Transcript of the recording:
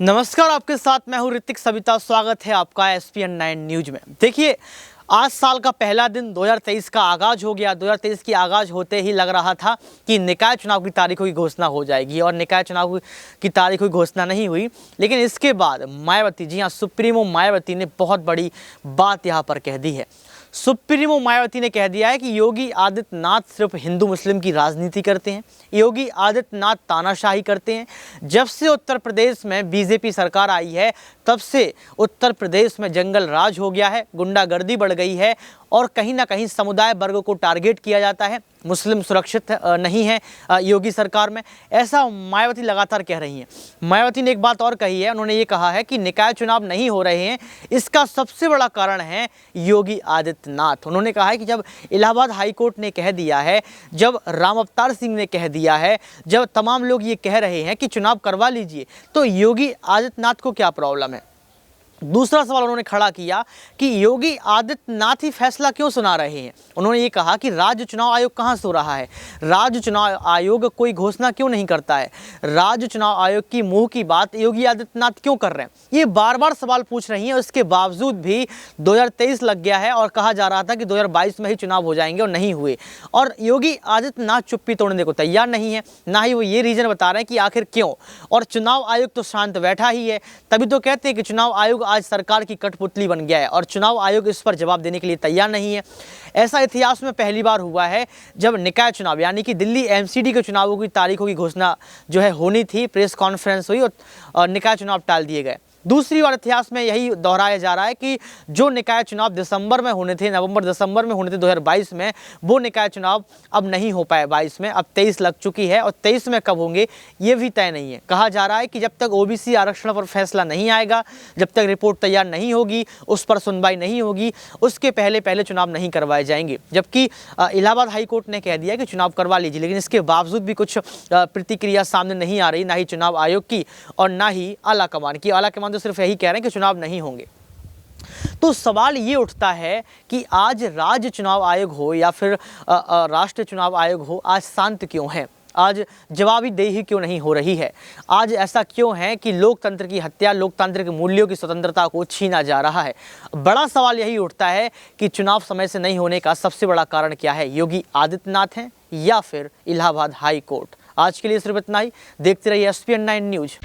नमस्कार, आपके साथ मैं हूं ऋतिक सविता। स्वागत है आपका SPN9 न्यूज में। देखिए, आज साल का पहला दिन 2023 का आगाज हो गया। 2023 की आगाज होते ही लग रहा था कि निकाय चुनाव की तारीखों की घोषणा हो जाएगी और निकाय चुनाव की तारीखों की घोषणा नहीं हुई। लेकिन इसके बाद मायावती, जी हाँ, सुप्रीमो मायावती ने बहुत बड़ी बात यहाँ पर कह दी है। सुप्रीमो मायावती ने कह दिया है कि योगी आदित्यनाथ सिर्फ हिंदू मुस्लिम की राजनीति करते हैं। योगी आदित्यनाथ तानाशाही करते हैं। जब से उत्तर प्रदेश में बीजेपी सरकार आई है, तब से उत्तर प्रदेश में जंगल राज हो गया है, गुंडागर्दी बढ़ गई है और कहीं ना कहीं समुदाय वर्ग को टारगेट किया जाता है। मुस्लिम सुरक्षित नहीं है योगी सरकार में, ऐसा मायावती लगातार कह रही हैं। मायावती ने एक बात और कही है। उन्होंने ये कहा है कि निकाय चुनाव नहीं हो रहे हैं, इसका सबसे बड़ा कारण है योगी आदित्यनाथ। उन्होंने कहा है कि जब इलाहाबाद हाई कोर्ट ने कह दिया है, जब राम अवतार सिंह ने कह दिया है, जब तमाम लोग ये कह रहे हैं कि चुनाव करवा लीजिए, तो योगी आदित्यनाथ को क्या प्रॉब्लम है। दूसरा सवाल उन्होंने खड़ा किया कि योगी आदित्यनाथ ही फैसला क्यों सुना रहे हैं। उन्होंने ये कहा कि राज्य चुनाव आयोग कहाँ सो रहा है, राज्य चुनाव आयोग कोई घोषणा क्यों नहीं करता है, राज्य चुनाव आयोग की मुंह की बात योगी आदित्यनाथ क्यों कर रहे हैं। ये बार बार सवाल पूछ रही हैं। उसके बावजूद भी 2023 लग गया है और कहा जा रहा था कि 2022 में ही चुनाव हो जाएंगे और नहीं हुए। और योगी आदित्यनाथ चुप्पी तोड़ने को तैयार नहीं है, ना ही वो ये रीजन बता रहे हैं कि आखिर क्यों। और चुनाव आयोग तो शांत बैठा ही है, तभी तो कहते हैं कि चुनाव आयोग आज सरकार की कठपुतली बन गया है और चुनाव आयोग इस पर जवाब देने के लिए तैयार नहीं है। ऐसा इतिहास में पहली बार हुआ है जब निकाय चुनाव यानी कि दिल्ली MCD के चुनावों की तारीखों की घोषणा जो है होनी थी, प्रेस कॉन्फ्रेंस हुई और निकाय चुनाव टाल दिए गए। दूसरी बार इतिहास में यही दोहराया जा रहा है कि जो निकाय चुनाव दिसंबर में होने थे, नवंबर दिसंबर में होने थे 2022 में, वो निकाय चुनाव अब नहीं हो पाए 22 में। अब 23 लग चुकी है और 23 में कब होंगे ये भी तय नहीं है। कहा जा रहा है कि जब तक OBC आरक्षण पर फैसला नहीं आएगा, जब तक रिपोर्ट तैयार नहीं होगी, उस पर सुनवाई नहीं होगी, उसके पहले पहले चुनाव नहीं करवाए जाएंगे। जबकि इलाहाबाद हाई कोर्ट ने कह दिया कि चुनाव करवा लीजिए, लेकिन इसके बावजूद भी कुछ प्रतिक्रिया सामने नहीं आ रही, ना ही चुनाव आयोग की और ना ही आला कमान की। आला कमान तो सिर्फ यही कह रहे हैं कि चुनाव नहीं होंगे। तो सवाल ये उठता है कि आज राज्य चुनाव आयोग हो या फिर राष्ट्रीय चुनाव आयोग हो, आज शांत क्यों है, आज जवाबदेही क्यों नहीं हो रही है, आज ऐसा क्यों है कि लोकतंत्र की हत्या, लोकतांत्रिक मूल्यों की स्वतंत्रता को छीना जा रहा है। बड़ा सवाल यही उठता है कि चुनाव समय से नहीं होने का सबसे बड़ा कारण क्या है, योगी आदित्यनाथ हैं या फिर इलाहाबाद हाई कोर्ट। आज के लिए सिर्फ इतना ही। देखते रहिए SPN9 न्यूज।